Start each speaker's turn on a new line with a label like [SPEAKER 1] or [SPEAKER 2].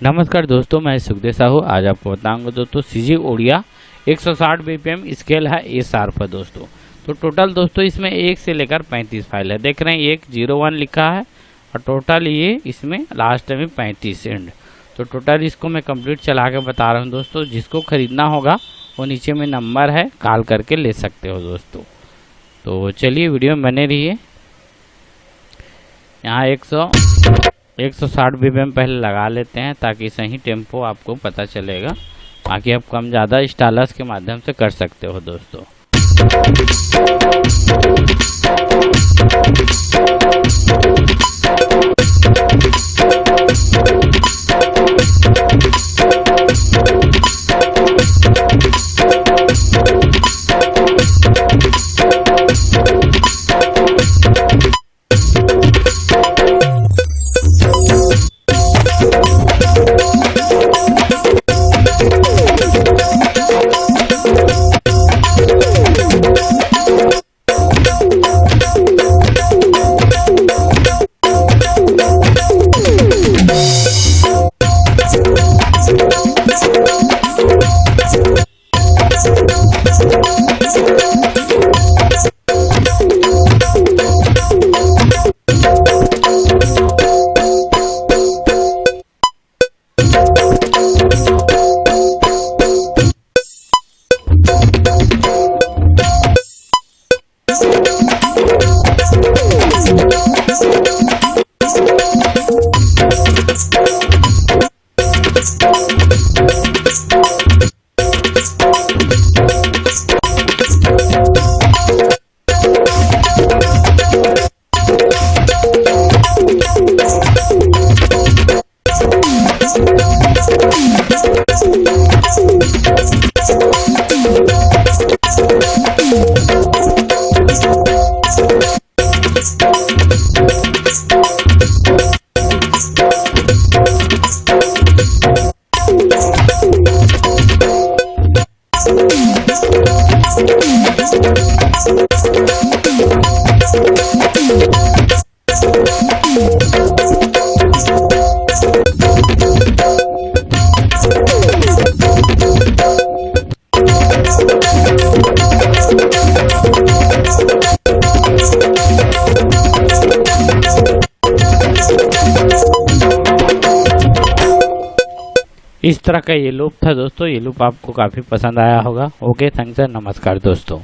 [SPEAKER 1] नमस्कार दोस्तों, मैं सुखदेव साहू। आज आपको बताऊंगा दोस्तों सीजी ओडिया 160 बीपीएम स्केल है ए शार्प पर दोस्तों। तो टोटल दोस्तों इसमें 1 से लेकर 35 फाइल है। देख रहे हैं 101 लिखा है और टोटल ये इसमें लास्ट में 35 एंड। तो टोटल इसको मैं कंप्लीट चला के बता रहा हूँ दोस्तों। जिसको खरीदना होगा वो नीचे में नंबर है, कॉल करके ले सकते हो दोस्तों। तो चलिए वीडियो में बने रहिए। यहाँ 160 बीपीएम पहले लगा लेते हैं ताकि सही टेम्पो आपको पता चलेगा। बाकी आप कम ज़्यादा स्टाइलस के माध्यम से कर सकते हो दोस्तों। इस तरह का ये लूप था दोस्तों। ये लूप आपको काफ़ी पसंद आया होगा। ओके, थैंक्स, नमस्कार दोस्तों।